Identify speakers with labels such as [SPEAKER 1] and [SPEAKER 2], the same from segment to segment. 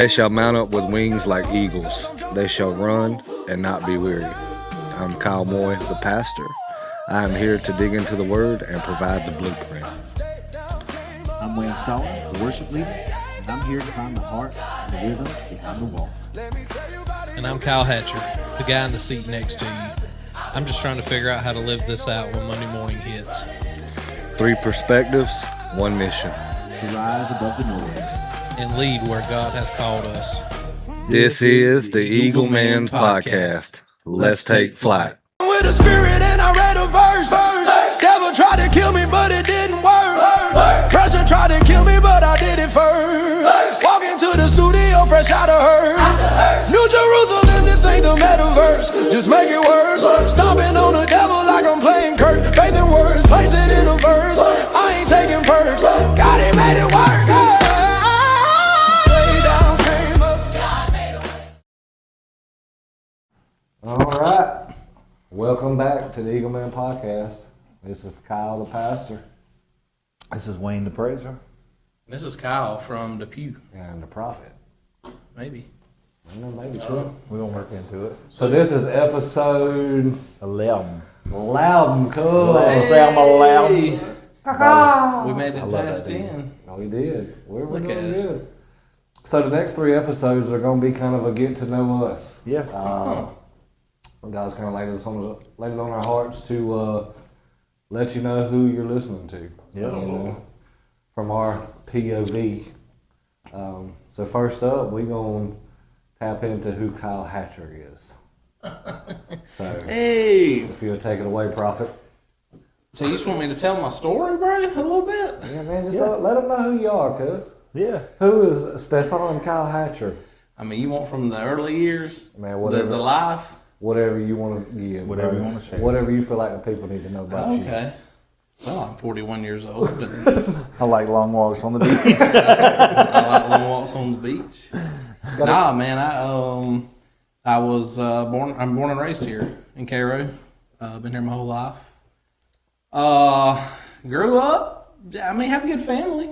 [SPEAKER 1] They shall mount up with wings like eagles. They shall run and not be weary. I'm Kyle Moy, the pastor. I am here to dig into the Word and provide the blueprint.
[SPEAKER 2] I'm Wayne Stallings, the worship leader, and I'm here to find the heart and the rhythm behind the walk.
[SPEAKER 3] And I'm Kyle Hatcher, the guy in the seat next to you. I'm just trying to figure out how to live this out when Monday morning hits.
[SPEAKER 1] 3 perspectives, 1 mission.
[SPEAKER 2] To rise above the noise
[SPEAKER 3] And lead where God has called us.
[SPEAKER 1] This is the Eagle Man Podcast. Let's take flight.
[SPEAKER 4] With a spirit and I read a verse. Devil tried to kill me, but it didn't work. Pressure tried to kill me, but I did it first. Walk into the studio fresh out of her. New Jerusalem, this ain't the metaverse. Just make it worse. Stomping on the devil like I'm playing Kurt. Faith in words, place it in a verse. I ain't taking perks. God, he made it work.
[SPEAKER 1] All right. Welcome back to the Eagle Man Podcast. This is Kyle, the pastor.
[SPEAKER 5] This is Wayne the Praiser.
[SPEAKER 3] This is Kyle from Depew.
[SPEAKER 1] And the prophet.
[SPEAKER 3] Maybe.
[SPEAKER 1] Maybe true.
[SPEAKER 5] We're going to work into it.
[SPEAKER 1] So this is episode
[SPEAKER 5] 11.
[SPEAKER 1] Loudon, cool.
[SPEAKER 5] Sam Loud.
[SPEAKER 3] We made it
[SPEAKER 5] love
[SPEAKER 3] past
[SPEAKER 5] that,
[SPEAKER 3] 10.
[SPEAKER 1] Oh, we did. We're
[SPEAKER 3] Look
[SPEAKER 1] doing
[SPEAKER 3] at us.
[SPEAKER 1] good. So the next 3 episodes are going to be kind of a get to know us.
[SPEAKER 5] Yeah.
[SPEAKER 1] God's kind of laid it on our hearts to let you know who you're listening to.
[SPEAKER 5] Yeah.
[SPEAKER 1] You know, from our POV. So first up, we're going to tap into who Kyle Hatcher is. So,
[SPEAKER 3] Hey!
[SPEAKER 1] if you'll take it away, Prophet.
[SPEAKER 3] So you just want me to tell my story, bro? A little bit?
[SPEAKER 1] Yeah, man, just let them know who you are, cuz.
[SPEAKER 5] Yeah.
[SPEAKER 1] Who is Stefan Kyle Hatcher?
[SPEAKER 3] I mean, you want from the early years?
[SPEAKER 1] Man,
[SPEAKER 3] The
[SPEAKER 1] whatever.
[SPEAKER 3] life?
[SPEAKER 1] Whatever you want to give.
[SPEAKER 5] Whatever
[SPEAKER 1] bro.
[SPEAKER 5] you wanna share.
[SPEAKER 1] Whatever you feel like the people need to know about you.
[SPEAKER 3] Okay. Well, I'm 41 years old. And
[SPEAKER 5] I like long walks on the beach.
[SPEAKER 3] I like long walks on the beach. Nah, man, I was born. I'm born and raised here in Cairo. Been here my whole life. Grew up. I mean, have a good family.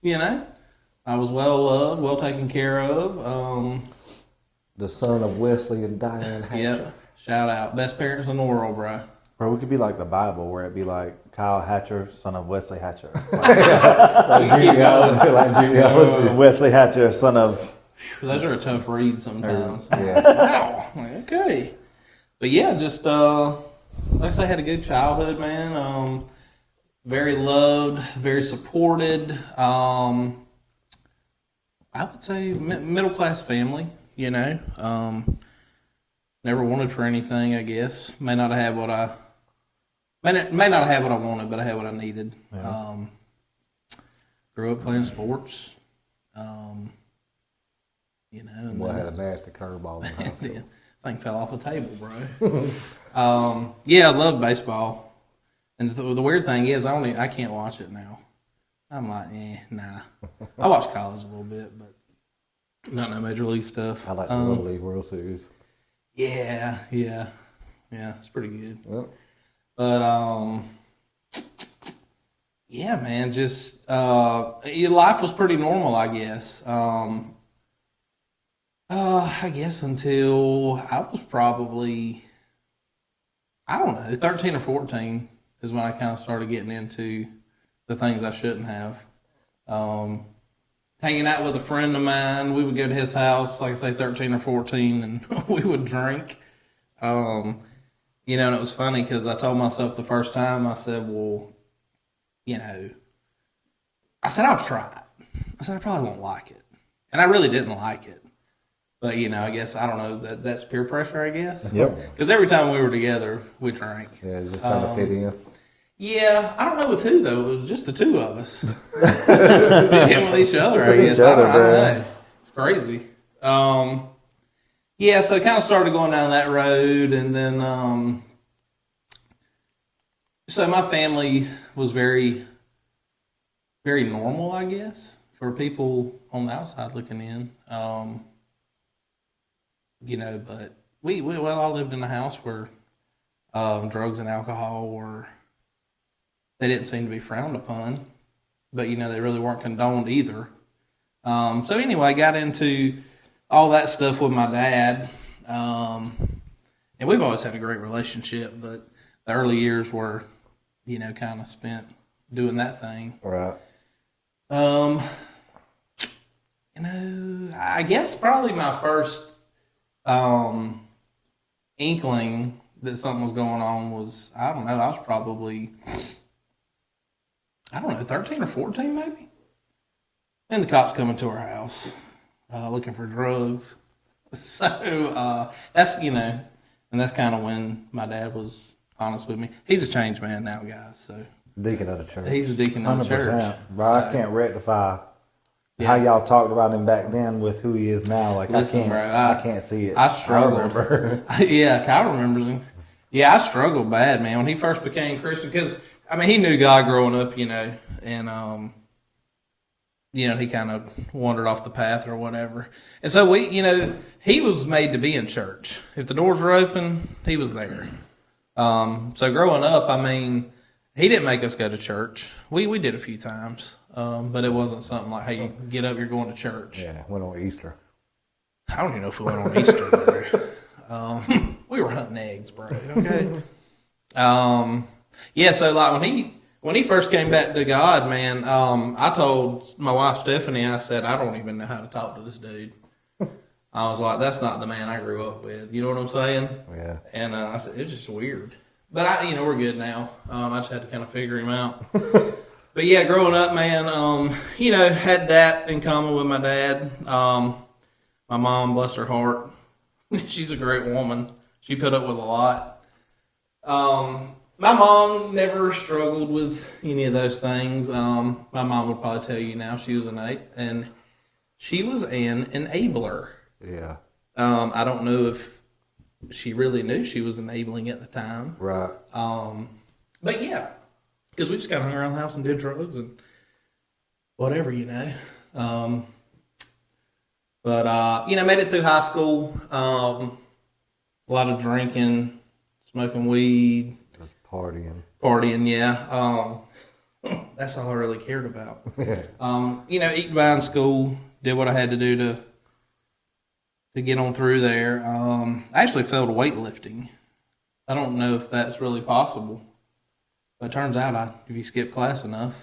[SPEAKER 3] You know, I was well loved, well taken care of.
[SPEAKER 1] The son of Wesley and Diane Hatcher.
[SPEAKER 3] Yep. Shout out, best parents in the world, bro.
[SPEAKER 5] Bro, we could be like the Bible where it'd be like Kyle Hatcher, son of Wesley Hatcher.
[SPEAKER 1] Like genealogy.
[SPEAKER 5] Wesley Hatcher, son of...
[SPEAKER 3] Those are a tough read sometimes.
[SPEAKER 1] Yeah.
[SPEAKER 3] Wow. Okay. But yeah, just like I say, I had a good childhood, man. Very loved, very supported. I would say middle class family. You know, never wanted for anything. I guess may not have what I wanted, but I had what I needed.
[SPEAKER 5] Yeah.
[SPEAKER 3] Grew up playing sports. You know, and
[SPEAKER 1] Boy, I
[SPEAKER 3] then-
[SPEAKER 1] had a nasty curveball in high school.
[SPEAKER 3] thing fell off the table, bro. Yeah, I love baseball, and the weird thing is, I can't watch it now. I'm like, nah. I watch college a little bit, but not no major league stuff.
[SPEAKER 1] I like the Little League World Series.
[SPEAKER 3] Yeah, it's pretty good.
[SPEAKER 1] Well,
[SPEAKER 3] But yeah, man, just your life was pretty normal, I guess. I guess until I was probably, I don't know, 13 or 14 is when I kind of started getting into the things I shouldn't have. Hanging out with a friend of mine, we would go to his house, like I say, 13 or 14, and we would drink. You know, and it was funny because I told myself the first time, I said, well, you know, I said, I'll try it. I said, I probably won't like it. And I really didn't like it. But, you know, I guess, I don't know, that's peer pressure, I guess.
[SPEAKER 5] Yep.
[SPEAKER 3] Because every time we were together, we drank.
[SPEAKER 1] yeah, just trying to fit in.
[SPEAKER 3] Yeah, I don't know with who, though. It was just the two of us. Fit in with each other, I
[SPEAKER 5] With
[SPEAKER 3] guess.
[SPEAKER 5] each other,
[SPEAKER 3] I don't
[SPEAKER 5] bro.
[SPEAKER 3] know. It's crazy. Yeah, so I kind of started going down that road, and then, so my family was very, very normal, I guess, for people on the outside looking in. You know, but we all lived in a house where drugs and alcohol were, they didn't seem to be frowned upon, but you know, they really weren't condoned either. So anyway, I got into all that stuff with my dad. And we've always had a great relationship, but the early years were, kind of spent doing that thing.
[SPEAKER 1] Right.
[SPEAKER 3] I guess probably my first inkling that something was going on was, I don't know, I was probably, 13 or 14 maybe. And the cops coming to our house looking for drugs. So that's, and that's kind of when my dad was honest with me. He's a changed man now, guys. So
[SPEAKER 1] Deacon of the church.
[SPEAKER 3] he's a deacon of the church.
[SPEAKER 5] 100%. Bro, I
[SPEAKER 3] So,
[SPEAKER 5] can't rectify
[SPEAKER 3] Yeah.
[SPEAKER 5] how y'all talked about him back then with who he is now. Like,
[SPEAKER 3] Listen,
[SPEAKER 5] I can't,
[SPEAKER 3] bro,
[SPEAKER 5] I can't see it.
[SPEAKER 3] I struggled.
[SPEAKER 5] remember.
[SPEAKER 3] Yeah, Kyle remembers him. Yeah, I struggled bad, man, when he first became Christian because, he knew God growing up, and, he kind of wandered off the path or whatever. And so he was made to be in church. If the doors were open, he was there. So growing up, he didn't make us go to church. We did a few times, but it wasn't something like, hey, you get up, you're going to church.
[SPEAKER 1] Yeah, went on Easter.
[SPEAKER 3] I don't even know if we went on Easter, bro. We were hunting eggs, bro. Okay. Yeah. So like when he first came back to God, man, I told my wife Stephanie, I said, I don't even know how to talk to this dude. I was like, that's not the man I grew up with. You know what I'm saying?
[SPEAKER 1] Yeah.
[SPEAKER 3] And I said, it's just weird. But we're good now. I just had to kind of figure him out. But yeah, growing up, man, had that in common with my dad. My mom, bless her heart, she's a great woman. She put up with a lot. My mom never struggled with any of those things. My mom would probably tell you now she was and she was an enabler.
[SPEAKER 1] Yeah.
[SPEAKER 3] I don't know if she really knew she was enabling at the time.
[SPEAKER 1] Right.
[SPEAKER 3] But yeah, because we just got hung around the house and did drugs and whatever, But, made it through high school. A lot of drinking, smoking weed.
[SPEAKER 1] Just partying.
[SPEAKER 3] Yeah. That's all I really cared about. Eating by in school, did what I had to do to get on through there. I actually failed weightlifting. I don't know if that's really possible, but it turns out if you skip class enough.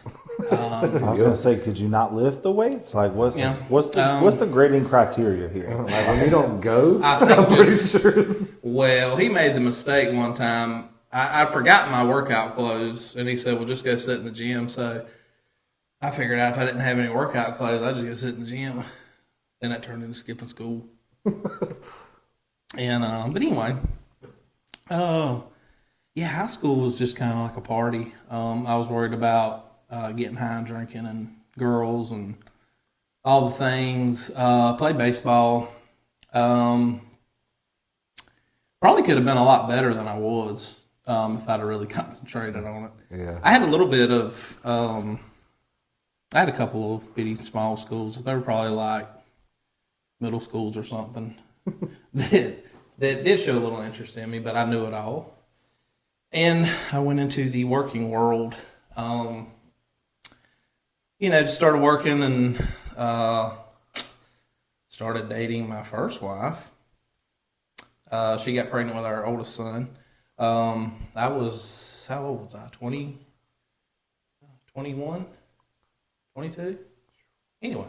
[SPEAKER 5] I was gonna say, could you not lift the weights? Like, what's
[SPEAKER 3] Yeah.
[SPEAKER 5] what's the grading criteria here?
[SPEAKER 1] Like when you don't go,
[SPEAKER 3] I think
[SPEAKER 1] I'm pretty
[SPEAKER 3] just-
[SPEAKER 1] sure.
[SPEAKER 3] Well, he made the mistake one time. I forgot my workout clothes, and he said, well, just go sit in the gym. So I figured out if I didn't have any workout clothes, I'd just go sit in the gym. Then that turned into skipping school. And but anyway, high school was just kind of like a party. I was worried about getting high and drinking and girls and all the things. Played baseball. Probably could have been a lot better than I was if I'd have really concentrated on it.
[SPEAKER 1] Yeah.
[SPEAKER 3] I had a little bit of, I had a couple of bitty small schools. They were probably like middle schools or something that did show a little interest in me, but I knew it all. And I went into the working world. Just started working and started dating my first wife. She got pregnant with our oldest son. How old was I? 20, 21, 22? Anyway,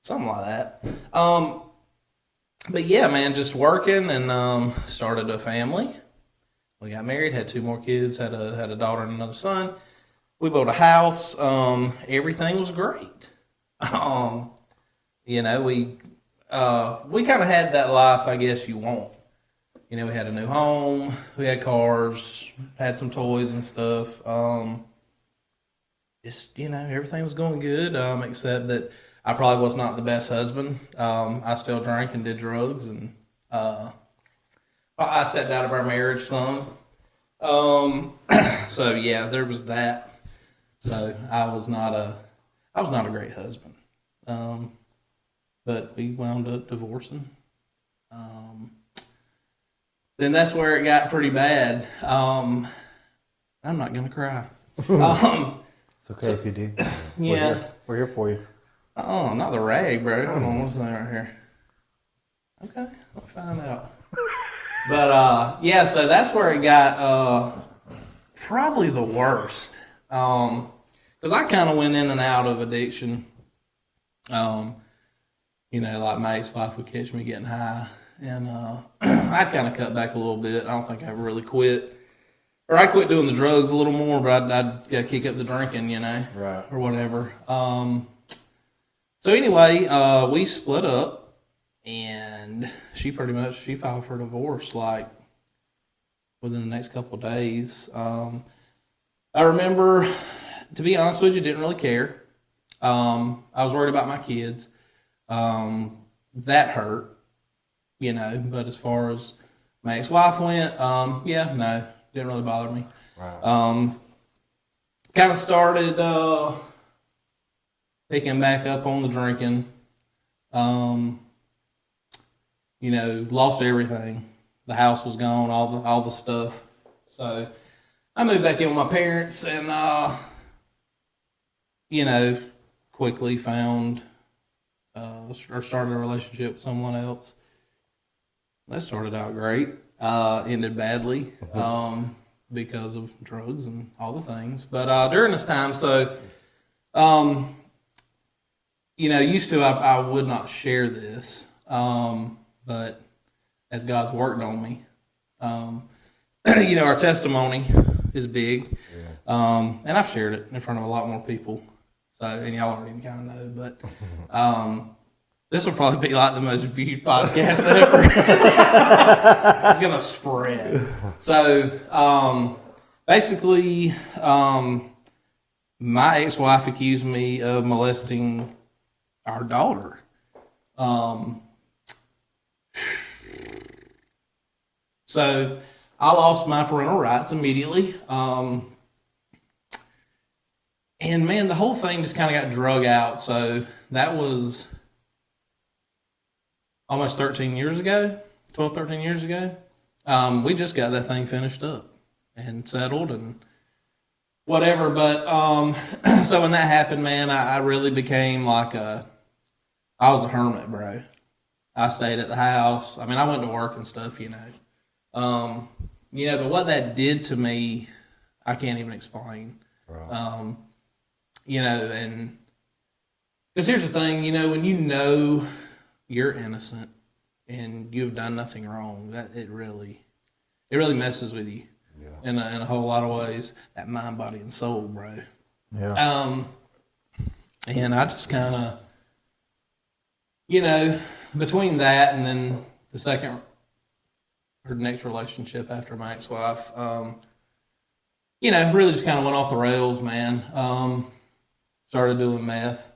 [SPEAKER 3] something like that. But yeah, man, just working and started a family. We got married, had 2 more kids, had a daughter and another son. We built a house. Everything was great. We kind of had that life, I guess you want. We had a new home, we had cars, had some toys and stuff. Everything was going good, except that I probably was not the best husband. I still drank and did drugs, and I stepped out of our marriage some. So yeah, there was that. So I was not a great husband. But we wound up divorcing. Then that's where it got pretty bad. I'm not gonna cry.
[SPEAKER 5] It's okay if you do.
[SPEAKER 3] Yeah.
[SPEAKER 5] We're here for you.
[SPEAKER 3] Oh, not the rag, bro. Hold on, what's that right here? Okay, I'll find out. But yeah, so that's where it got probably the worst. Because I kind of went in and out of addiction. You know, like my ex-wife would catch me getting high, and I kind of cut back a little bit. I don't think I ever really quit. Or I quit doing the drugs a little more, but I'd got to kick up the drinking, you know,
[SPEAKER 1] Right.
[SPEAKER 3] or whatever. So anyway, we split up, and she filed for divorce like within the next couple of days. I remember, to be honest with you, didn't really care. I was worried about my kids. That hurt, you know, but as far as my ex-wife went, yeah, no, didn't really bother me.
[SPEAKER 1] Right.
[SPEAKER 3] Kind of started picking back up on the drinking. You know, lost everything. The house was gone, all the stuff. So I moved back in with my parents, and you know, quickly found or started a relationship with someone else. That started out great, ended badly because of drugs and all the things. But during this time, so you know, used to I would not share this, but as God's worked on me, you know, our testimony is big, and I've shared it in front of a lot more people. So, and y'all already kind of know, but this will probably be like the most viewed podcast ever. It's gonna spread. So, basically, my ex-wife accused me of molesting our daughter. So I lost my parental rights immediately. And man, the whole thing just kind of got drug out. So that was almost 13 years ago, 12, 13 years ago. We just got that thing finished up and settled and whatever. But so when that happened, man, I really became like I was a hermit, bro. I stayed at the house. I mean, I went to work and stuff, you know. You know, but what that did to me, I can't even explain.
[SPEAKER 1] Right.
[SPEAKER 3] You know, and because here's the thing, you know, when you know you're innocent and you've done nothing wrong, that it really messes with you in a whole lot of ways. That mind, body, and soul, bro.
[SPEAKER 5] Yeah.
[SPEAKER 3] And I just kind of, you know, between that and then the second or next relationship after my ex-wife, you know, really just kind of went off the rails, man. Started doing meth.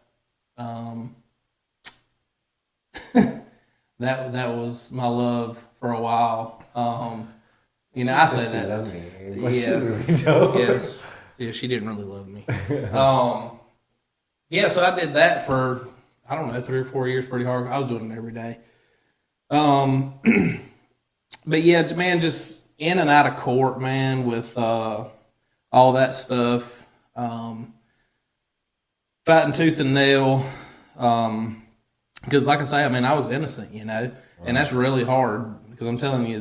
[SPEAKER 3] That was my love for a while. You know, I say that. Yeah, she didn't really love me. Yeah, so I did that for, I don't know, 3 or 4 years, pretty hard. I was doing it every day. But yeah, man, just in and out of court, man, with all that stuff. Fighting tooth and nail. Because like I say, I mean, I was innocent, you know, and that's really hard because I'm telling you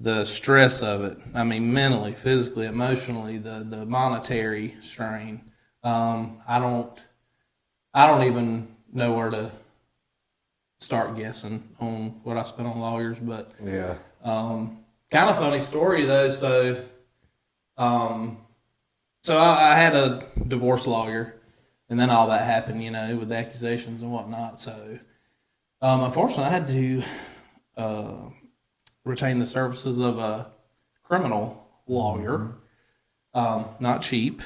[SPEAKER 3] the stress of it. I mean, mentally, physically, emotionally, the monetary strain. I don't even know where to start guessing on what I spent on lawyers, but
[SPEAKER 1] Yeah.
[SPEAKER 3] kind of funny story though. So, I had a divorce lawyer, and then all that happened, you know, with the accusations and whatnot. So, unfortunately, I had to retain the services of a criminal lawyer. Not cheap,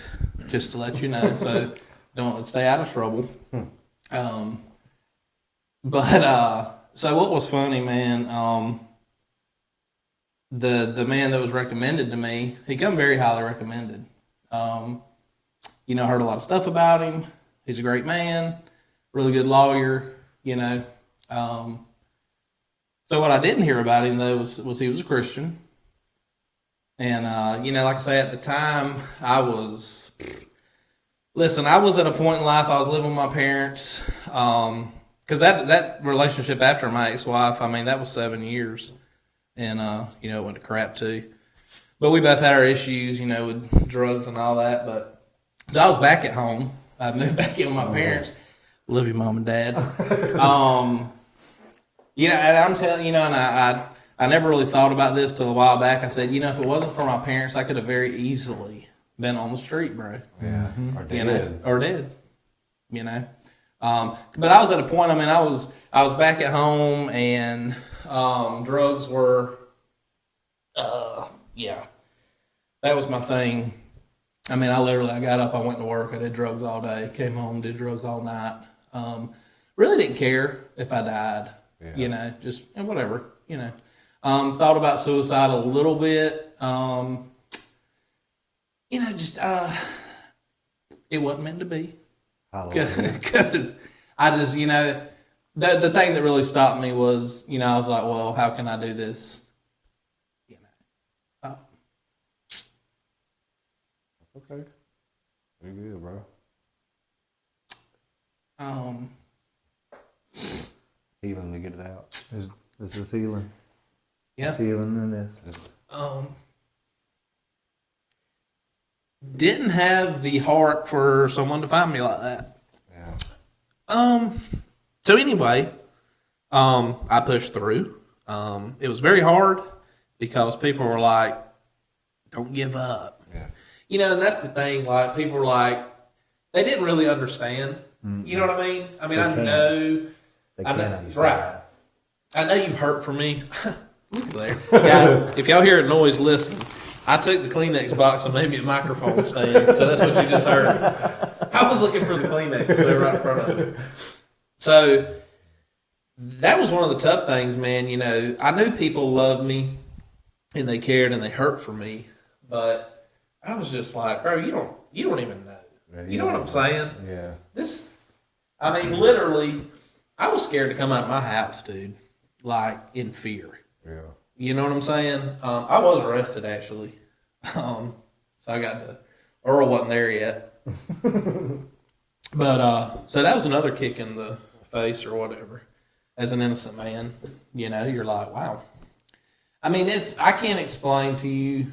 [SPEAKER 3] just to let you know. So, don't stay out of trouble. So what was funny, man? The man that was recommended to me, he come very highly recommended. You know, heard a lot of stuff about him. He's a great man, really good lawyer, you know. So what I didn't hear about him though was he was a Christian. And you know, like I say, at the time I was at a point in life, I was living with my parents, kind because that relationship after my ex-wife, I mean, that was 7 years, and it went to crap too. But we both had our issues, with drugs and all that. But so I was back at home. I moved back in with my parents. Love you, mom and dad. And I'm telling and I never really thought about this till a while back. I said, if it wasn't for my parents, I could have very easily been on the street, bro.
[SPEAKER 1] Yeah.
[SPEAKER 3] Or dead. But I was at a point. I mean, I was back at home, and drugs were, that was my thing. I mean, I got up, I went to work, I did drugs all day, came home, did drugs all night. Really didn't care if I died. Just whatever. Thought about suicide a little bit. It wasn't meant to be. Because I just, the thing that really stopped me was, I was like, well, how can I do this?
[SPEAKER 1] Okay. You're good, bro. Healing to get it out.
[SPEAKER 5] This is healing.
[SPEAKER 3] Yeah.
[SPEAKER 5] Healing in this.
[SPEAKER 3] Didn't have the heart for someone to find me like that.
[SPEAKER 1] Yeah.
[SPEAKER 3] So anyway, I pushed through. It was very hard because people were like, don't give up.
[SPEAKER 1] Yeah.
[SPEAKER 3] And that's the thing, like, people were like, they didn't really understand. Mm-hmm. You know what I mean? I mean, I know.
[SPEAKER 5] They can't understand.
[SPEAKER 3] Right. I know you hurt for me. Look there. Yeah, if y'all hear a noise, listen. I took the Kleenex box and made me a microphone stand, so that's what you just heard. I was looking for the Kleenex, but they're right in front of me. So that was one of the tough things, man. I knew people loved me and they cared and they hurt for me, but I was just like, bro, you don't even know.
[SPEAKER 1] Yeah,
[SPEAKER 3] you know what I'm saying?
[SPEAKER 1] Yeah.
[SPEAKER 3] Literally, I was scared to come out of my house, dude, like in fear.
[SPEAKER 1] Yeah.
[SPEAKER 3] You know what I'm saying? I was arrested, actually. So I got to, Earl wasn't there yet. But, so that was another kick in the face or whatever. As an innocent man, you're like, wow. I mean, I can't explain to you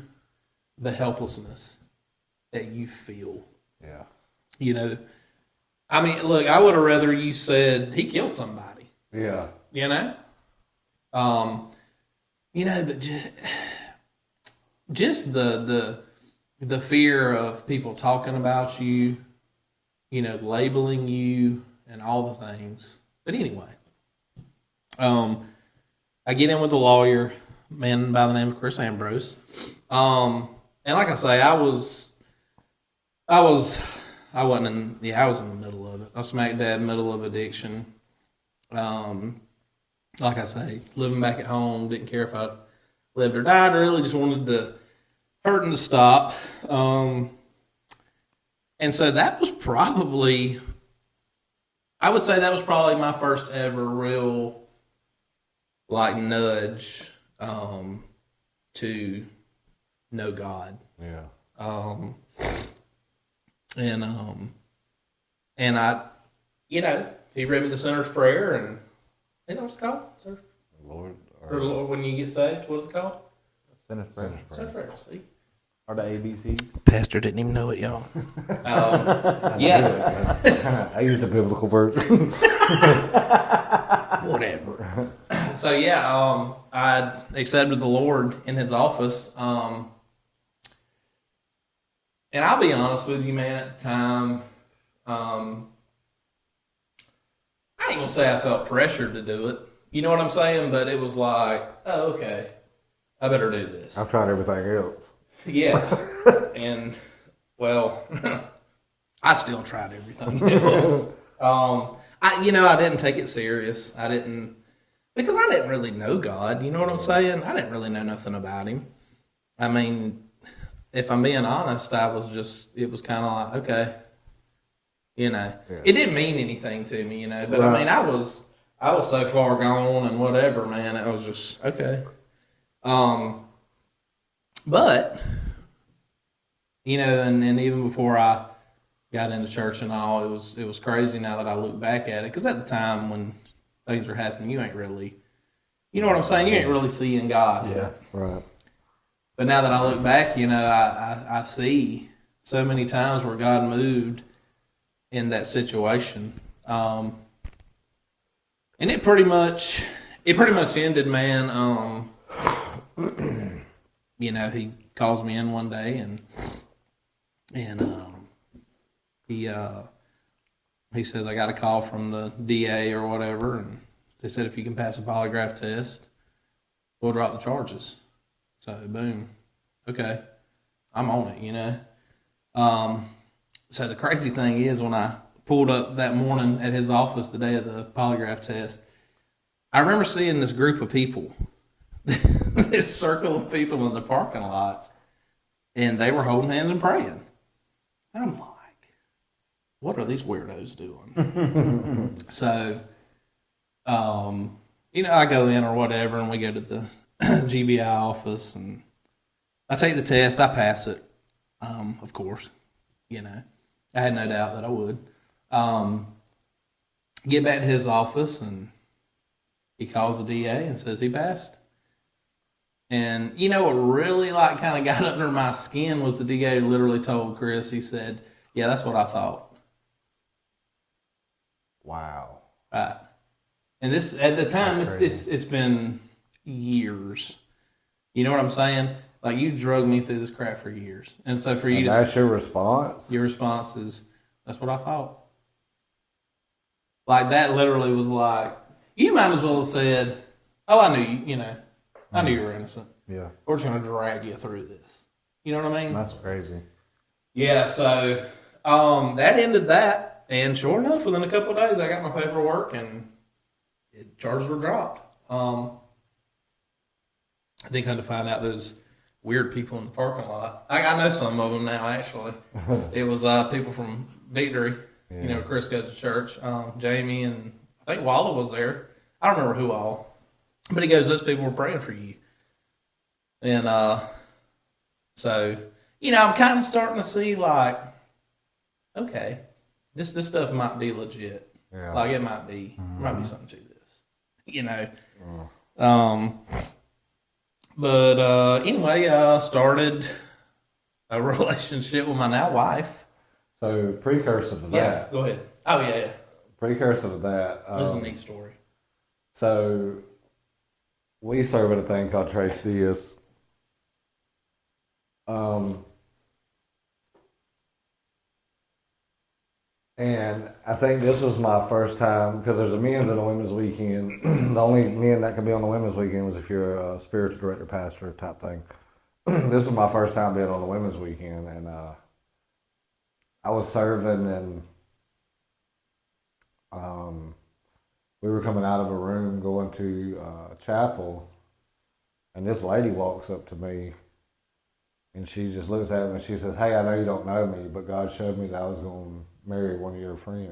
[SPEAKER 3] the helplessness that you feel.
[SPEAKER 1] Yeah.
[SPEAKER 3] I mean, look, I would have rather you said he killed somebody.
[SPEAKER 1] Yeah.
[SPEAKER 3] But just the fear of people talking about you, labeling you and all the things. But anyway, I get in with a lawyer, man by the name of Chris Ambrose. And like I say, I was in the middle of it. I was smack dab middle of addiction. Like I say, living back at home, didn't care if I lived or died, really just wanted the hurting to stop. And so that was probably, I would say that was probably my first ever real, nudge to know God.
[SPEAKER 1] Yeah.
[SPEAKER 3] And I, he read me the sinner's prayer, and you know what it's called, sir?
[SPEAKER 1] Lord.
[SPEAKER 3] Or Lord, when you get saved, what is it called?
[SPEAKER 5] Sinner's prayer.
[SPEAKER 3] Sinner's prayer. See,
[SPEAKER 5] Are the ABCs?
[SPEAKER 3] Pastor didn't even know it, y'all. Yeah.
[SPEAKER 1] I used the biblical version.
[SPEAKER 3] Whatever. So yeah, I accepted the Lord in His office. And I'll be honest with you, man, at the time, I ain't gonna say I felt pressured to do it. You know what I'm saying? But it was like, oh, okay, I better do this.
[SPEAKER 1] I've tried everything else.
[SPEAKER 3] Yeah. And, well, I still tried everything else. I didn't take it serious. Because I didn't really know God. You know what I'm saying? I didn't really know nothing about Him. I mean, if I'm being honest, it was kind of like, okay,
[SPEAKER 1] Yeah.
[SPEAKER 3] It didn't mean anything to me, but
[SPEAKER 1] Right.
[SPEAKER 3] I mean, I was so far gone and whatever, man. It was just, okay. But, and even before I got into church and all, it was crazy now that I look back at it. Because at the time when things are happening, you ain't really, you know what I'm saying? You ain't really seeing God.
[SPEAKER 5] Yeah.
[SPEAKER 1] Right.
[SPEAKER 3] But now that I look back, you know, I see so many times where God moved in that situation. And it pretty much ended, man. You know, he calls me in one day and he says, I got a call from the DA or whatever, and they said if you can pass a polygraph test, we'll drop the charges. So boom, okay, I'm on it, you know. So the crazy thing is, when I pulled up that morning at his office the day of the polygraph test, I remember seeing this group of people, this circle of people in the parking lot, and they were holding hands and praying. And I'm like, what are these weirdos doing? So, you know, I go in or whatever, and we go to the GBI office, and I take the test. I pass it, of course. You know, I had no doubt that I would. Get back to his office, and he calls the DA and says he passed. And you know what really like kind of got under my skin was the DA literally told Chris, he said, yeah, that's what I thought.
[SPEAKER 1] Wow.
[SPEAKER 3] Right. And this, at the time,
[SPEAKER 5] That's crazy.
[SPEAKER 3] it's been years. You know what I'm saying? Like, you drugged me through this crap for years. And so for you
[SPEAKER 1] And
[SPEAKER 3] to,
[SPEAKER 1] that's your response?
[SPEAKER 3] your response is, that's what I thought. Like, that literally was like, you might as well have said, oh, I knew you, you know, I knew you were innocent.
[SPEAKER 5] Yeah.
[SPEAKER 3] We're just going to drag you through this. You know what I mean?
[SPEAKER 5] That's crazy.
[SPEAKER 3] Yeah, so that ended that. And sure enough, within a couple of days, I got my paperwork and charges were dropped. I think I had to find out those weird people in the parking lot. I know some of them now, actually. It was people from Victory.
[SPEAKER 1] Yeah.
[SPEAKER 3] You know, Chris goes to church. Jamie and I think Walla was there. I don't remember who all. But he goes, those people were praying for you. And so, you know, I'm kind of starting to see, like, okay, this stuff might be legit.
[SPEAKER 1] Yeah.
[SPEAKER 3] Like, it might be, there might be something to this, you know. But anyway, started a relationship with my now wife.
[SPEAKER 1] So, precursor to that.
[SPEAKER 3] Yeah, go ahead. Oh, yeah.
[SPEAKER 1] Precursor to that.
[SPEAKER 3] This is a neat story.
[SPEAKER 1] So, we serve at a thing called Trace Diaz. And I think this was my first time, because there's a men's and a women's weekend. The only men that can be on the women's weekend was if you're a spiritual director, pastor type thing. This was my first time being on the women's weekend, and I was serving, and we were coming out of a room going to chapel, and this lady walks up to me, and she just looks at me and she says, "Hey, I know you don't know me, but God showed me that I was going to marry one of your friends."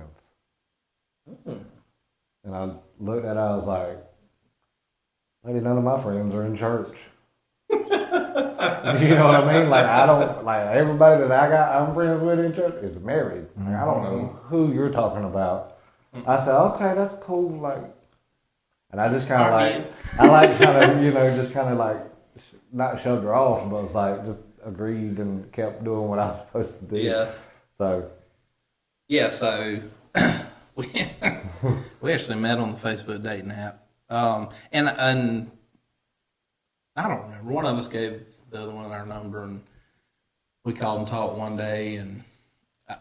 [SPEAKER 1] And I looked at her, I was like, "Lady, none of my friends are in church." You know what I mean? Like, I don't, like, everybody that I'm friends with in church is married. Like, I don't know who you're talking about. I said, "Okay, that's cool." Like, and I just kind of just kind of like, not shoved her off, but was like, just agreed and kept doing what I was supposed to do.
[SPEAKER 3] Yeah.
[SPEAKER 1] So,
[SPEAKER 3] we actually met on the Facebook dating app. And I don't remember. One of us gave the other one our number, and we called and talked one day, and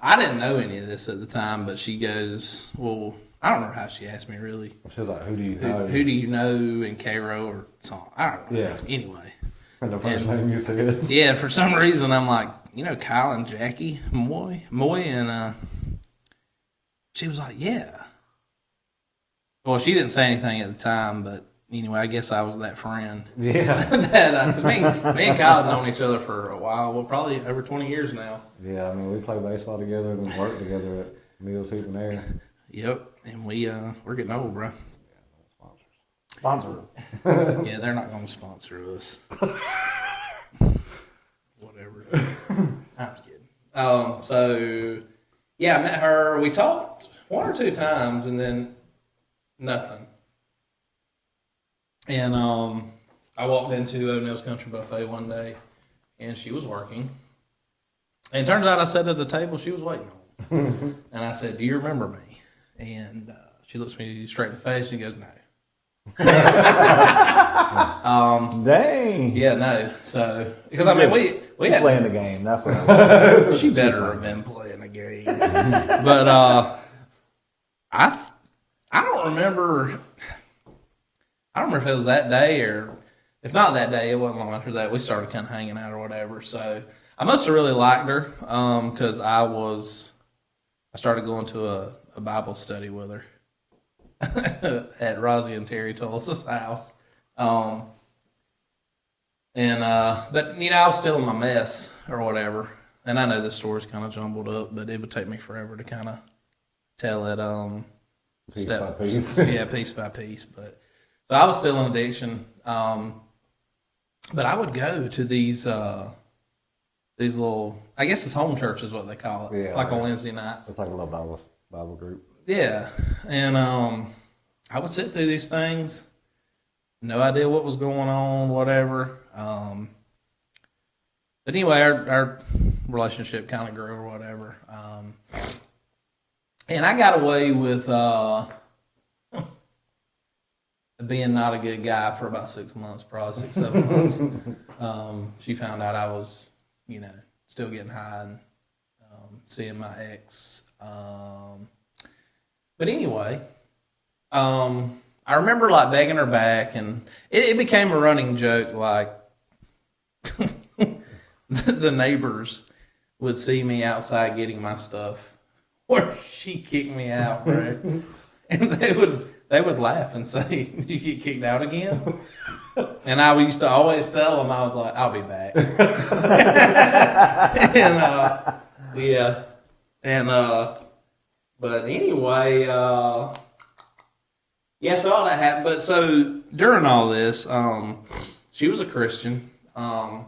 [SPEAKER 3] I didn't know any of this at the time, but she goes, well, I don't remember how she asked me really.
[SPEAKER 1] she was like, "Who do you know?"
[SPEAKER 3] Who do you know in Cairo or something? I don't know.
[SPEAKER 1] Yeah.
[SPEAKER 3] Anyway.
[SPEAKER 1] And the first name you said.
[SPEAKER 3] Yeah, for some reason, I'm like, you know, Kyle and Jackie Moy, and she was like, yeah. Well, she didn't say anything at the time, but anyway, I guess I was that friend.
[SPEAKER 1] Yeah.
[SPEAKER 3] That 'cause me and Kyle have known each other for a while. Well, probably over 20 years now.
[SPEAKER 1] Yeah, I mean, we play baseball together and work together at Meals, Heat, and Air.
[SPEAKER 3] Yep, and we're getting old, bro.
[SPEAKER 5] Sponsor.
[SPEAKER 3] Yeah, they're not going to sponsor us. Whatever. I'm just kidding. So yeah, I met her. We talked one or two times, and then nothing. And I walked into O'Neill's Country Buffet one day, and she was working. And it turns out I sat at the table she was waiting on. And I said, "Do you remember me?" And she looks me straight in the face. She goes, "No."
[SPEAKER 5] Dang.
[SPEAKER 3] Yeah, no. So, because I mean, we had
[SPEAKER 5] playing the game. That's what it was.
[SPEAKER 3] She better have been playing a game. But I don't remember. I don't remember if it was that day or if not that day. It wasn't long after that we started kind of hanging out or whatever. So I must have really liked her because I started going to a Bible study with her at Rosie and Terry Tullis' house. But I was still in my mess or whatever. And I know this story's kind of jumbled up, but it would take me forever to kind of tell it
[SPEAKER 1] Piece by piece.
[SPEAKER 3] Yeah, piece by piece. But so I was still in addiction. But I would go to these little, I guess it's home church is what they call it,
[SPEAKER 1] Yeah,
[SPEAKER 3] like on Wednesday nights.
[SPEAKER 1] It's like a little Bible group.
[SPEAKER 3] Yeah, and I would sit through these things, no idea what was going on, whatever. But anyway, our relationship kind of grew or whatever. And I got away with being not a good guy for about 6 months, probably 6, 7 months. She found out I was, still getting high and seeing my ex. But anyway, I remember like begging her back, and it became a running joke. Like the neighbors would see me outside getting my stuff, or she kicked me out, bro. And they would laugh and say, "You get kicked out again?" And I used to always tell them, I was like, "I'll be back." And yeah, and but anyway, yeah. So all that happened. But so during all this, she was a Christian. I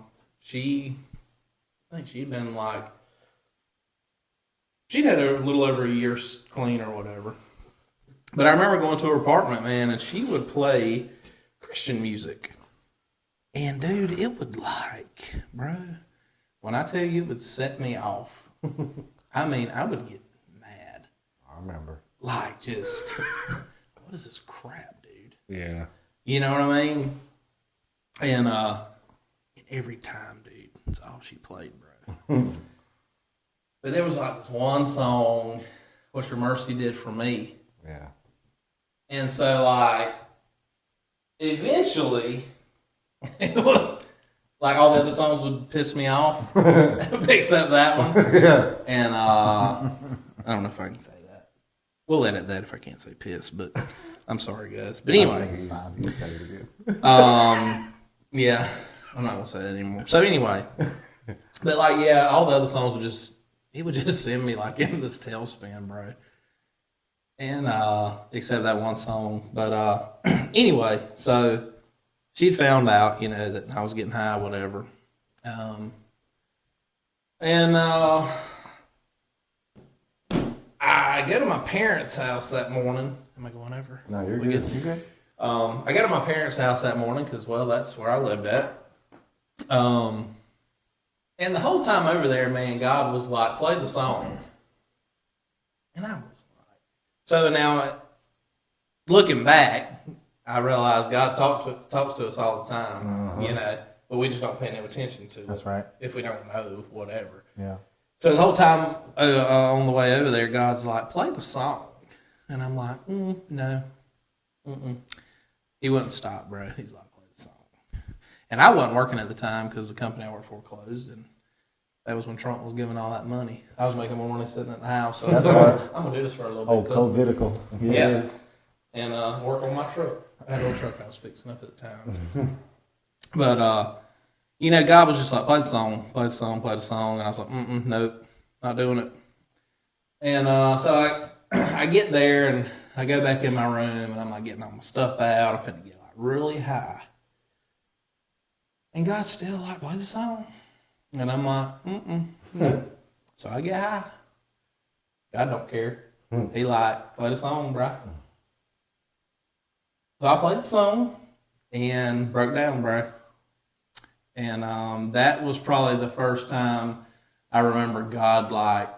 [SPEAKER 3] think she'd been like, she'd had a little over a year clean or whatever. But I remember going to her apartment, man, and she would play Christian music. And dude, it would bro, when I tell you it would set me off. I mean, I would get mad.
[SPEAKER 1] I remember.
[SPEAKER 3] Like, just, what is this crap, dude?
[SPEAKER 1] Yeah.
[SPEAKER 3] You know what I mean? And every time, dude, that's all she played, bro. But there was like this one song, What Your Mercy Did For Me.
[SPEAKER 1] Yeah.
[SPEAKER 3] And so, like, eventually, it was, like, all the other songs would piss me off, except that one.
[SPEAKER 1] Yeah.
[SPEAKER 3] And I don't know if I can say that. We'll edit that if I can't say piss, but I'm sorry, guys. But anyway,
[SPEAKER 1] You said it again.
[SPEAKER 3] yeah, I'm not gonna say that anymore. So anyway, but like, yeah, all the other songs would just send me like into this tailspin, bro. And except that one song. But anyway, so she'd found out, that I was getting high, whatever. And I go to my parents' house that morning. Am I going over?
[SPEAKER 1] No, you're
[SPEAKER 3] We
[SPEAKER 1] good. You're good.
[SPEAKER 3] I go to my parents' house that morning because, well, that's where I lived at. And the whole time over there, man, God was like, play the song. And I was like, so now, looking back, I realized God talks to us all the time, but we just don't pay any attention to it.
[SPEAKER 5] That's right.
[SPEAKER 3] If we don't know, whatever.
[SPEAKER 5] Yeah.
[SPEAKER 3] So the whole time on the way over there, God's like, play the song. And I'm like, no. Mm-mm. He wouldn't stop, bro. He's like, play the song. And I wasn't working at the time because the company I worked for closed. And that was when Trump was giving all that money. I was making more money sitting at the house. So I said, I'm going to do this for a little bit.
[SPEAKER 5] COVIDical.
[SPEAKER 3] Yeah. And work on my truck. I had a little truck I was fixing up at the time. But, God was just like, play the song. And I was like, nope, not doing it. And so I get there and I go back in my room and I'm like getting all my stuff out. I'm finna get like really high. And God's still like, play the song. And I'm like, no. So I get high. God don't care. He like, play the song, bro. So I played the song. and broke down, bro. And that was probably the first time I remember God, like,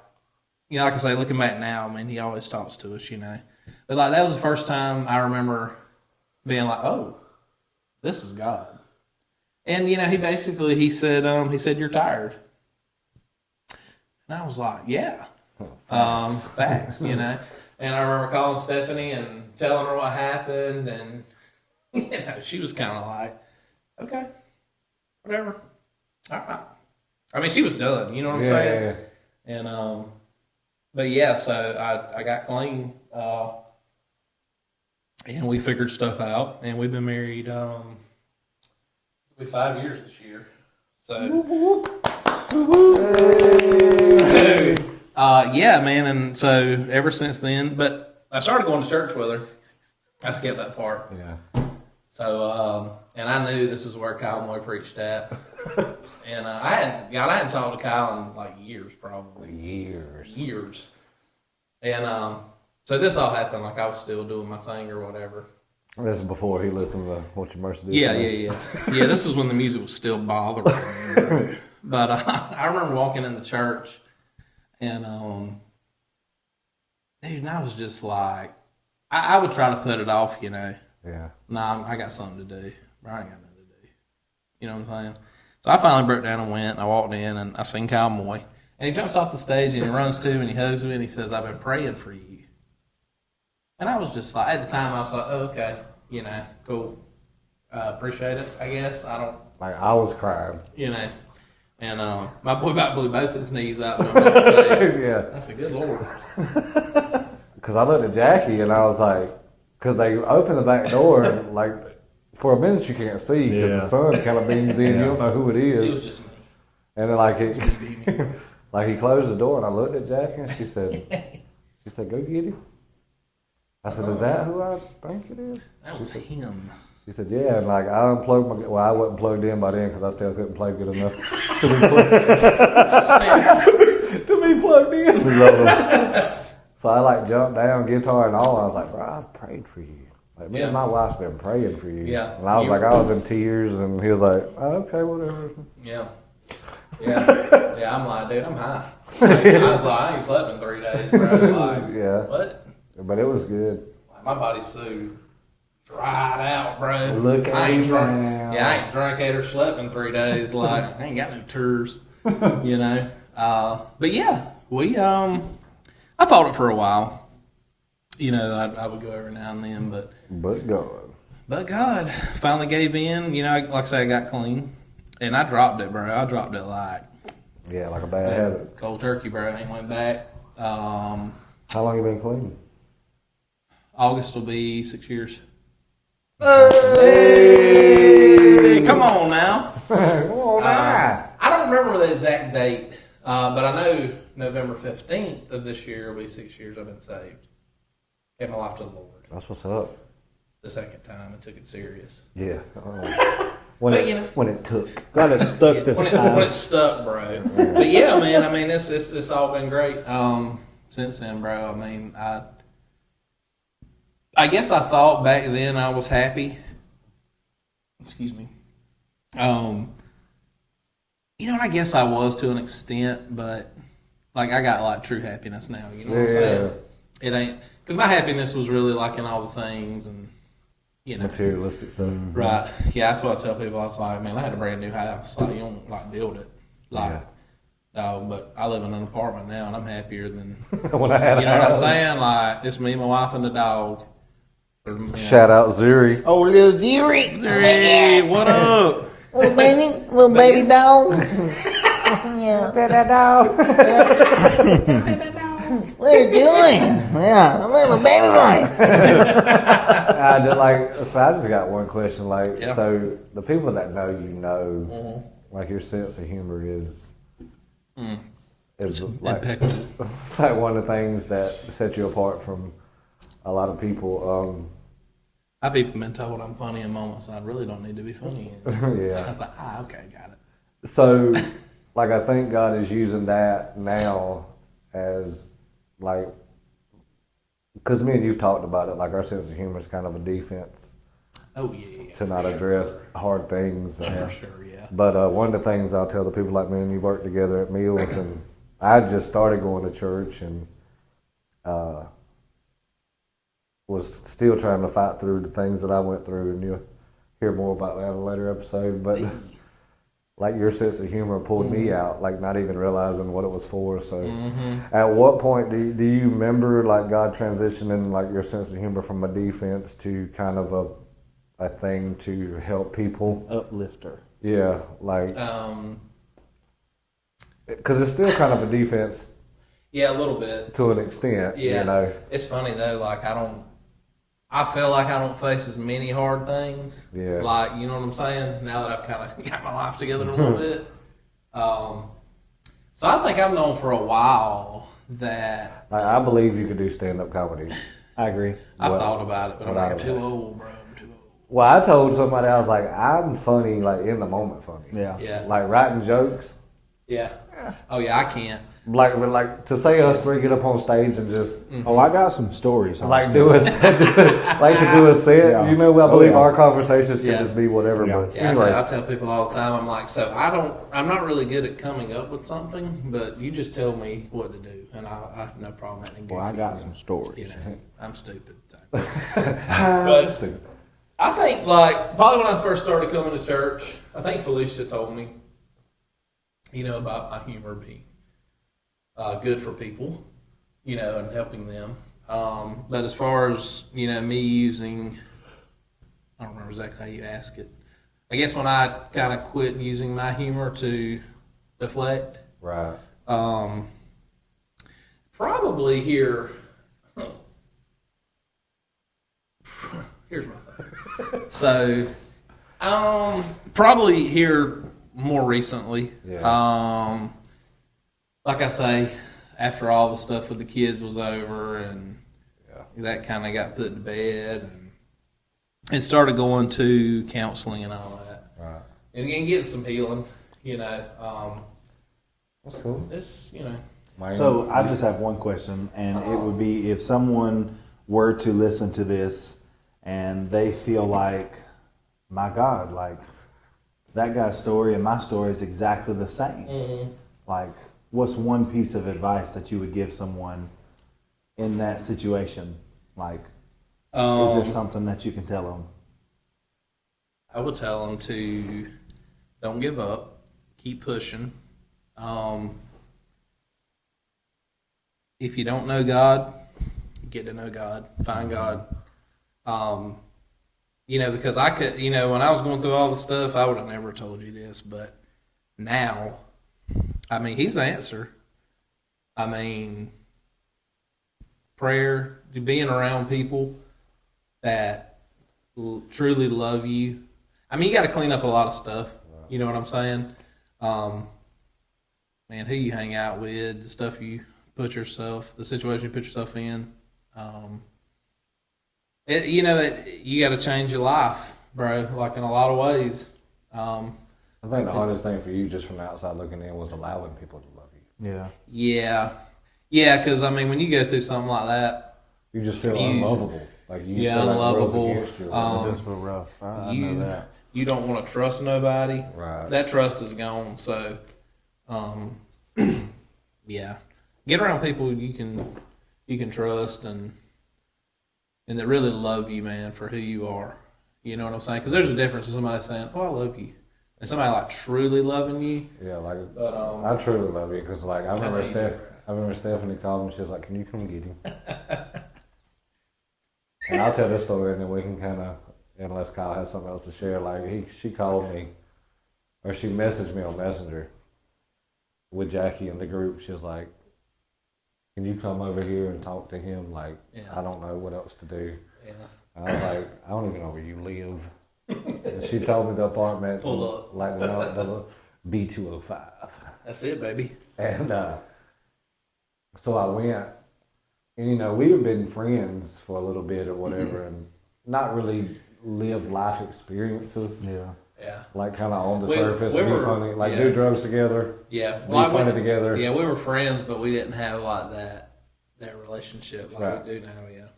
[SPEAKER 3] you know, like I say, looking back now, I mean, he always talks to us, you know. But like that was the first time I remember being like, oh, this is God. And, you know, he said, you're tired. And I was like, yeah. Facts, you know. And I remember calling Stephanie and telling her what happened, and you know, she was kind of like, okay, whatever, all right. I mean, she was done, you know what I'm saying? Yeah. And but yeah, so I got clean, and we figured stuff out, and we've been married, it'll be 5 years this year. So, yeah, man, and so ever since then, but I started going to church with her. I skipped that part.
[SPEAKER 1] Yeah.
[SPEAKER 3] So, and I knew this is where Kyle Moy preached at. And I hadn't talked to Kyle in like years, probably. Years. And so this all happened like I was still doing my thing or whatever.
[SPEAKER 1] This is before he listened to What Your Mercy Did.
[SPEAKER 3] Yeah. Yeah, this is when the music was still bothering me. But I remember walking in the church, and dude, and I was just like, I would try to put it off, you know.
[SPEAKER 1] Yeah.
[SPEAKER 3] Nah, I got something to do. Bro, I ain't got nothing to do. You know what I'm saying? So I finally broke down and went, and I walked in, and I seen Kyle Moy. And he jumps off the stage, and he runs to me, and he hugs me, and he says, I've been praying for you. And I was just like, at the time, I was like, oh, okay, you know, cool. Appreciate it, I guess. I don't.
[SPEAKER 1] Like, I was crying.
[SPEAKER 3] You know. And my boy about blew both his knees out on the stage.
[SPEAKER 1] Yeah.
[SPEAKER 3] I said, good Lord.
[SPEAKER 1] Because I looked at Jackie, and I was like, because they opened the back door, and like, for a minute you can't see because the sun kind of beams in. You don't know who it is.
[SPEAKER 3] It was just me.
[SPEAKER 1] And then like he closed the door, and I looked at Jackie, and she said, go get him. I said, is that who I think it is?
[SPEAKER 3] That was him.
[SPEAKER 1] She said, yeah, and like I unplugged I wasn't plugged in by then because I still couldn't play good enough to be plugged in. So I like jumped down, guitar and all. I was like, bro, I've prayed for you. Like, me and my wife's been praying for you.
[SPEAKER 3] Yeah.
[SPEAKER 1] And I was like, I was in tears, and he was like, oh, okay, whatever.
[SPEAKER 3] Yeah. Yeah, I'm like, dude, I'm high. I was like, I ain't slept in 3 days, bro. Like,
[SPEAKER 1] Yeah.
[SPEAKER 3] what?
[SPEAKER 1] But it was good.
[SPEAKER 3] Like, my body's so dried out, bro.
[SPEAKER 1] Look at
[SPEAKER 3] I ain't
[SPEAKER 1] you
[SPEAKER 3] drunk.
[SPEAKER 1] now.
[SPEAKER 3] Yeah, I ain't drank, ate, or slept in 3 days. Like, I ain't got no tours, you know. But yeah, I thought it for a while. You know, I would go every now and then, but God finally gave in. You know, like I say, I got clean, and I dropped it, bro. I dropped it like
[SPEAKER 1] a bad habit.
[SPEAKER 3] cold turkey, bro. I ain't went back.
[SPEAKER 1] How long you been clean?
[SPEAKER 3] August will be 6 years. Hey, come on now. I don't remember the exact date, but I know November 15th of this year will be 6 years I've been saved. Gave my life to the Lord.
[SPEAKER 1] That's what's up.
[SPEAKER 3] The second time I took it serious.
[SPEAKER 1] Yeah.
[SPEAKER 5] When
[SPEAKER 3] But,
[SPEAKER 5] it,
[SPEAKER 3] you know,
[SPEAKER 5] when it took. Got it stuck this
[SPEAKER 3] when
[SPEAKER 5] time.
[SPEAKER 3] it stuck, bro. But yeah, man, I mean, it's all been great since then, bro. I mean, I guess I thought back then I was happy. Excuse me. You know, and I guess I was to an extent, but like I got like true happiness now. You know what I'm saying? It ain't because my happiness was really like in all the things and you know
[SPEAKER 1] Materialistic stuff.
[SPEAKER 3] right. Yeah, that's what I tell people. I was like, man, I had a brand new house. Like you don't like build it, like. But I live in an apartment now, and I'm happier than
[SPEAKER 1] When I had
[SPEAKER 3] you know what I'm saying. Like it's me, my wife, and the dog. Or, you know.
[SPEAKER 1] Shout out Zuri.
[SPEAKER 6] Oh, little Zuri.
[SPEAKER 3] Hey, what up?
[SPEAKER 6] Little baby dog. Yeah. What are you doing? Yeah, I'm little baby boy.
[SPEAKER 1] I just got one question. Like, so the people that know you know, like your sense of humor is like
[SPEAKER 3] Impeccable.
[SPEAKER 1] it's like one of the things that set you apart from a lot of people.
[SPEAKER 3] I've even been told I'm funny in moments I really don't need to be funny in.
[SPEAKER 1] Yeah.
[SPEAKER 3] I was like, okay, got it.
[SPEAKER 1] So, like, I think God is using that now as, like, because me and you've talked about it, like, our sense of humor is kind of a defense
[SPEAKER 3] Oh yeah.
[SPEAKER 1] to not address hard things.
[SPEAKER 3] For sure, yeah.
[SPEAKER 1] But one of the things I'll tell the people like me and you work together at meals, and I just started going to church and was still trying to fight through the things that I went through, and you'll hear more about that in a later episode. But like your sense of humor pulled me out, like not even realizing what it was for. So at what point do you remember like God transitioning like your sense of humor from a defense to kind of a thing to help people?
[SPEAKER 5] Uplifter.
[SPEAKER 1] Yeah, like because it's still kind of a defense
[SPEAKER 3] Yeah, a little bit.
[SPEAKER 1] to an extent.
[SPEAKER 3] Yeah.
[SPEAKER 1] You know.
[SPEAKER 3] It's funny though, like I feel like I don't face as many hard things.
[SPEAKER 1] Yeah.
[SPEAKER 3] Like, you know what I'm saying? Now that I've kind of got my life together a little bit. So I think I've known for a while that
[SPEAKER 1] Like, I believe you could do stand-up comedy.
[SPEAKER 5] I agree.
[SPEAKER 3] I've
[SPEAKER 1] What-
[SPEAKER 3] thought about it, but I'm
[SPEAKER 1] what
[SPEAKER 3] like,
[SPEAKER 1] I
[SPEAKER 3] I'm too
[SPEAKER 1] would-
[SPEAKER 3] old, bro. I'm too old.
[SPEAKER 1] Well, I told somebody, I was like, I'm funny, like in the moment funny.
[SPEAKER 5] Yeah.
[SPEAKER 3] Yeah.
[SPEAKER 1] Like writing jokes.
[SPEAKER 3] Yeah. Oh, yeah, I can't.
[SPEAKER 1] Like to say us three get up on stage and just
[SPEAKER 5] Oh, I got some stories.
[SPEAKER 1] like do a like to do a set.
[SPEAKER 5] Yeah.
[SPEAKER 1] You know, I
[SPEAKER 5] Oh,
[SPEAKER 1] believe
[SPEAKER 5] yeah.
[SPEAKER 1] our conversations can
[SPEAKER 3] Yeah.
[SPEAKER 1] just be whatever.
[SPEAKER 5] Yeah.
[SPEAKER 1] But
[SPEAKER 3] Yeah,
[SPEAKER 1] anyway,
[SPEAKER 3] I tell people all the time, I'm like, so I'm not really good at coming up with something, but you just tell me what to do, and I have no problem having
[SPEAKER 5] Well, I got some stories.
[SPEAKER 3] You know, I'm stupid. But I think, like, probably when I first started coming to church, I think Felicia told me, you know, about my humor being good for people, you know, and helping them. But as far as, you know, me using, I don't remember exactly how you ask it. I guess when I kind of quit using my humor to deflect,
[SPEAKER 1] right.
[SPEAKER 3] probably here. Here's my thing. So, probably here more recently.
[SPEAKER 1] Yeah.
[SPEAKER 3] Like I say, after all the stuff with the kids was over and that kind of got put to bed and started going to counseling and all that.
[SPEAKER 1] Right.
[SPEAKER 3] And getting some healing, you know.
[SPEAKER 1] That's cool.
[SPEAKER 3] It's, you know.
[SPEAKER 1] Man,
[SPEAKER 5] So I just have one question, and it would be if someone were to listen to this and they feel like, my God, like that guy's story and my story is exactly the same. Like, what's one piece of advice that you would give someone in that situation? Like, is there something that you can tell them?
[SPEAKER 3] I would tell them to don't give up, keep pushing. If you don't know God, get to know God, find God. You know, because I could, you know, when I was going through all the stuff, I would have never told you this, but now, I mean, He's the answer. I mean, prayer, being around people that truly love you. I mean, you got to clean up a lot of stuff. You know what I'm saying? Man, who you hang out with, the stuff you put yourself, the situation you put yourself in. You got to change your life, bro. Like in a lot of ways.
[SPEAKER 1] I think the hardest thing for you, just from the outside looking in, was allowing people to love you.
[SPEAKER 5] Yeah.
[SPEAKER 3] Yeah. Because I mean, when you go through something like that,
[SPEAKER 1] You just feel
[SPEAKER 3] You-
[SPEAKER 1] unlovable. Like you
[SPEAKER 3] yeah,
[SPEAKER 1] feel like the world's
[SPEAKER 3] unlovable.
[SPEAKER 1] against you.
[SPEAKER 5] It does feel rough. I know that.
[SPEAKER 3] You don't want to trust nobody.
[SPEAKER 1] Right.
[SPEAKER 3] That trust is gone. So, yeah, get around people you can trust and that really love you, man, for who you are. You know what I'm saying? Because there's a difference in somebody saying, "Oh, I love you," and somebody like truly loving you.
[SPEAKER 1] Yeah, like
[SPEAKER 3] But
[SPEAKER 1] I truly love you because, like, I remember
[SPEAKER 3] know you
[SPEAKER 1] I remember Stephanie called me. She was like, "Can you come get him?" And I'll tell this story, and then we can kind of, unless Kyle has something else to share. Like she called me, or she messaged me on Messenger with Jackie in the group. She was like, "Can you come over here and talk to him? Like,
[SPEAKER 3] Yeah.
[SPEAKER 1] I don't know what else to do."
[SPEAKER 3] Yeah.
[SPEAKER 1] And I was like, "I don't even know where you live." And she told me the apartment,
[SPEAKER 3] Pull up.
[SPEAKER 1] like the B205.
[SPEAKER 3] That's it, baby.
[SPEAKER 1] And so I went, and we had been friends for a little bit or whatever, and not really live life experiences,
[SPEAKER 5] Yeah.
[SPEAKER 3] Yeah.
[SPEAKER 1] like kind of on the
[SPEAKER 3] We-
[SPEAKER 1] surface,
[SPEAKER 3] we
[SPEAKER 1] be
[SPEAKER 3] were-
[SPEAKER 1] funny, like
[SPEAKER 3] yeah.
[SPEAKER 1] do drugs together,
[SPEAKER 3] Yeah.
[SPEAKER 1] be funny together.
[SPEAKER 3] Yeah, we were friends, but we didn't have like that relationship like
[SPEAKER 1] Right.
[SPEAKER 3] we do now. Yeah.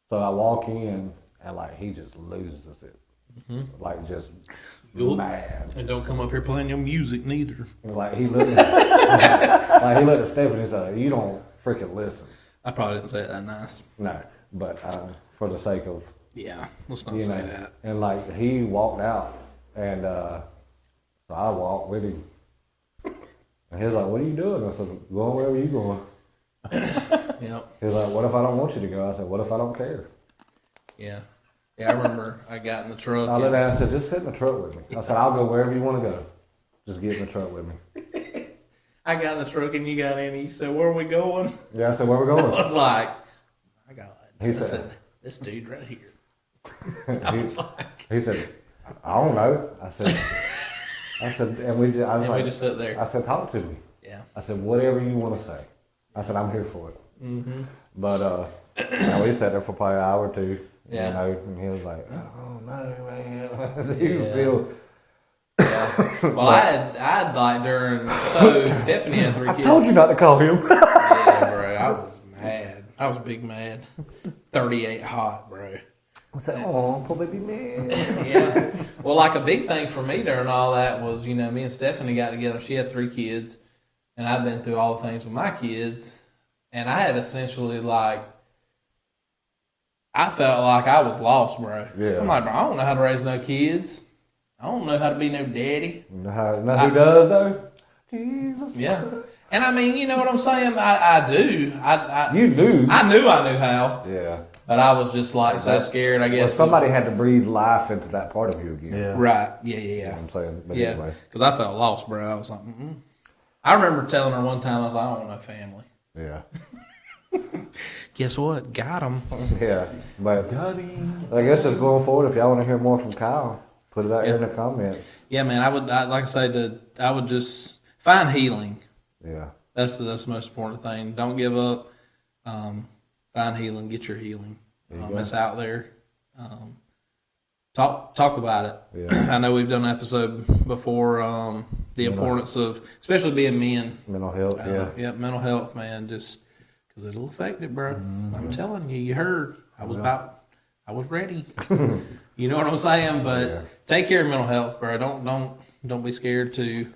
[SPEAKER 1] So I walk in, and like he just loses it. like just
[SPEAKER 3] Yup.
[SPEAKER 1] mad.
[SPEAKER 3] And don't come up here playing your music neither.
[SPEAKER 1] Like he looked at, like he looked at Stephanie and said, "You don't freaking listen."
[SPEAKER 3] I probably didn't say it that nice.
[SPEAKER 1] No, but for the sake of
[SPEAKER 3] Yeah, let's not
[SPEAKER 1] you
[SPEAKER 3] say
[SPEAKER 1] know,
[SPEAKER 3] that.
[SPEAKER 1] and like he walked out, and so I walked with him, and he was like, "What are you doing?" I said, "Going wherever you going."
[SPEAKER 3] Yep.
[SPEAKER 1] He was like, "What if I don't want you to go?" I said, "What if I don't care?"
[SPEAKER 3] Yeah. Yeah, I remember I got in the truck.
[SPEAKER 1] I looked
[SPEAKER 3] and-
[SPEAKER 1] at him and said, "Just sit in the truck with me." I said, "I'll go wherever you want to go. Just get in the truck with me."
[SPEAKER 3] I got in the truck and you got in and you said, "Where are we going?"
[SPEAKER 1] Yeah, I said, "Where we
[SPEAKER 3] I
[SPEAKER 1] going?"
[SPEAKER 3] was like, "My God."
[SPEAKER 1] He
[SPEAKER 3] I
[SPEAKER 1] said-
[SPEAKER 3] "This dude right here."
[SPEAKER 1] he said, "I don't know." I said, and we just, I was
[SPEAKER 3] And
[SPEAKER 1] like,
[SPEAKER 3] we just sat there.
[SPEAKER 1] I said, "Talk to me."
[SPEAKER 3] Yeah.
[SPEAKER 1] I said, "Whatever you want to say." I said, "I'm here for it." Mm-hmm. But we sat there for probably an hour or two.
[SPEAKER 3] Yeah.
[SPEAKER 1] You know, and he was like, "Oh no, man." He was still.
[SPEAKER 3] Yeah. Well, I had like so Stephanie had 3
[SPEAKER 1] I
[SPEAKER 3] kids.
[SPEAKER 1] told you not to call him.
[SPEAKER 3] Yeah, bro. I was mad. I was big mad. 38 hot, bro.
[SPEAKER 1] I said, "Oh, poor baby man."
[SPEAKER 3] Yeah. Well, like a big thing for me during all that was, me and Stephanie got together. She had 3 kids, and I've been through all the things with my kids, and I had essentially I felt like I was lost, bro.
[SPEAKER 1] Yeah.
[SPEAKER 3] I'm like, bro, I don't know how to raise no kids. I don't know how to be no daddy.
[SPEAKER 1] You know who does though? Jesus.
[SPEAKER 3] Yeah. And I mean, you know what I'm saying? I do.
[SPEAKER 1] You do.
[SPEAKER 3] I knew how,
[SPEAKER 1] Yeah.
[SPEAKER 3] but I was just like so scared, I
[SPEAKER 1] Well,
[SPEAKER 3] guess.
[SPEAKER 1] somebody had to breathe life into that part of you again.
[SPEAKER 5] Yeah.
[SPEAKER 3] Right. Yeah,
[SPEAKER 1] You know
[SPEAKER 3] yeah,
[SPEAKER 1] what I'm saying? But
[SPEAKER 3] yeah.
[SPEAKER 1] anyway.
[SPEAKER 3] Because I felt lost, bro. I was like, mm-mm. I remember telling her one time, I was like, I don't want no family.
[SPEAKER 1] Yeah.
[SPEAKER 3] Guess what? Got him.
[SPEAKER 1] Yeah. But I guess just going forward, if y'all want to hear more from Kyle, put it out here in the comments.
[SPEAKER 3] Yeah, man. Like I say, I would just find healing.
[SPEAKER 1] Yeah.
[SPEAKER 3] That's the most important thing. Don't give up. Find healing. Get your healing. It's out there. Talk about it.
[SPEAKER 1] Yeah.
[SPEAKER 3] I know we've done an episode before. The importance of, especially being men.
[SPEAKER 1] Mental health. Yeah.
[SPEAKER 3] Yeah, mental health, man. Just because it'll affect it, bro. I'm telling you. You heard. I was ready. You know what I'm saying? But
[SPEAKER 1] Yeah.
[SPEAKER 3] take care of mental health, bro. Don't be scared to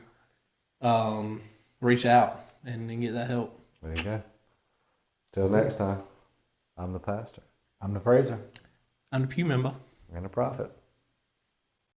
[SPEAKER 3] reach out and get that help.
[SPEAKER 1] There you go. Till next time, I'm the pastor
[SPEAKER 5] I'm the praiser.
[SPEAKER 3] I'm the pew member.
[SPEAKER 1] and the prophet.